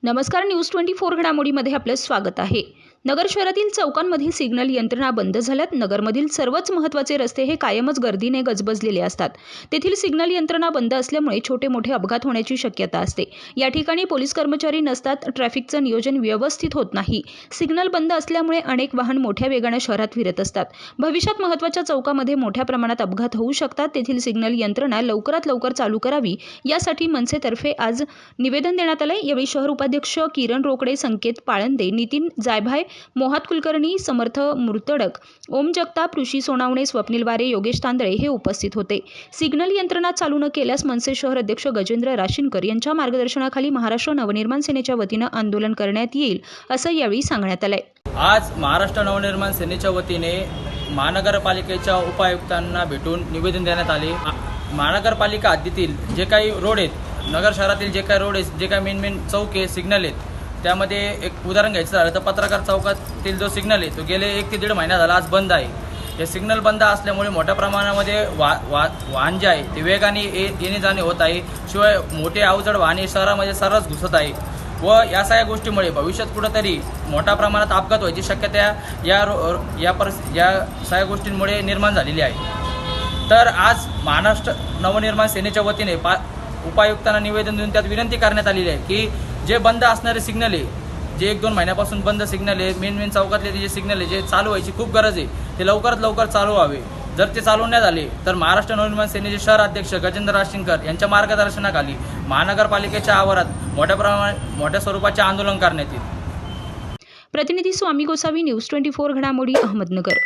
नमस्कार, न्यूज 24 घडामोडीमध्ये आपलं स्वागत आहे। नगर शहरातील चौकांमध्ये सिग्नल यंत्रणा बंद झाल्यात। नगरमधील सर्वच महत्त्वाचे रस्ते हे कायमच गर्दीने गजबजलेले असतात। तेथील सिग्नल यंत्रणा बंद असल्यामुळे छोटे मोठे अपघात होण्याची शक्यता असते। या ठिकाणी पोलीस कर्मचारी नसतात, ट्रॅफिकचं नियोजन व्यवस्थित होत नाही। सिग्नल बंद असल्यामुळे अनेक वाहन मोठ्या वेगाने शहरात फिरत असतात। भविष्यात महत्त्वाच्या चौकामध्ये मोठ्या प्रमाणात अपघात होऊ शकतात। तेथील सिग्नल यंत्रणा लवकरात लवकर चालू करावी, यासाठी मनसेतर्फे आज निवेदन देण्यात आले। यावेळी शहर उपाध्यक्ष किरण रोकडे, संकेत पाळंदे, नितीन जायभाय, मोहात कुलकर्णी, समर्थ मुर्तडक, ओम जगताप, ऋषी सोनावणे, स्वप्नील वारे, योगेश तांदळे हे उपस्थित होते। सिग्नल यंत्रणा चालू न केल्यास मनसे शहर अध्यक्ष गजेंद्र राशीनकर यांच्या मार्गदर्शनाखाली महाराष्ट्र नवनिर्माण सेनेच्या वतीने आंदोलन करण्यात येईल, असं यावेळी सांगण्यात आले। आज महाराष्ट्र नवनिर्माण सेनेच्या वतीने महानगरपालिकेच्या उपायुक्तांना भेटून निवेदन देण्यात आले। महानगरपालिका हद्दीतील जे काही रोड आहेत, नगर शहरातील जे काही रोड आहेत, जे काही मेन चौक आहे, सिग्नल आहेत, त्यामध्ये एक उदाहरण घ्यायचं झालं तर पत्रकार चौकातील जो सिग्नल आहे तो गेले 1 ते 1.5 महिना झाला आज बंद आहे। हे सिग्नल बंद असल्यामुळे मोठ्या प्रमाणामध्ये वाहन जे आहे ते वेगाने येणे जाणे होत आहे। शिवाय मोठे अवजड वाहने शहरामध्ये सर्रास घुसत आहे व या सगळ्या गोष्टीमुळे भविष्यात कुठेतरी मोठ्या प्रमाणात अपघात व्हायची शक्यता या सगळ्या गोष्टींमुळे निर्माण झालेली आहे। तर आज महाराष्ट्र नवनिर्माण सेनेच्या वतीने उपायुक्तांना निवेदन देऊन त्यात विनंती करण्यात आलेली आहे की जे बंद असणारे सिग्नल आहे, जे 1-2 महिन्यापासून बंद सिग्नल आहे, मेन चौकातले जे सिग्नल आहे, जे चालू व्हायची खूप गरज आहे, ते लवकरात लवकर चालू व्हावे। जर ते चालू नाही झाले तर महाराष्ट्र नवनिर्माण सेनेचे शहर अध्यक्ष गजेंद्र राशीनकर यांच्या मार्गदर्शनाखाली महानगरपालिकेच्या आवारात मोठ्या स्वरूपाचे आंदोलन करण्यात येईल। प्रतिनिधी स्वामी गोसावी, न्यूज 24 घडामोडी, अहमदनगर।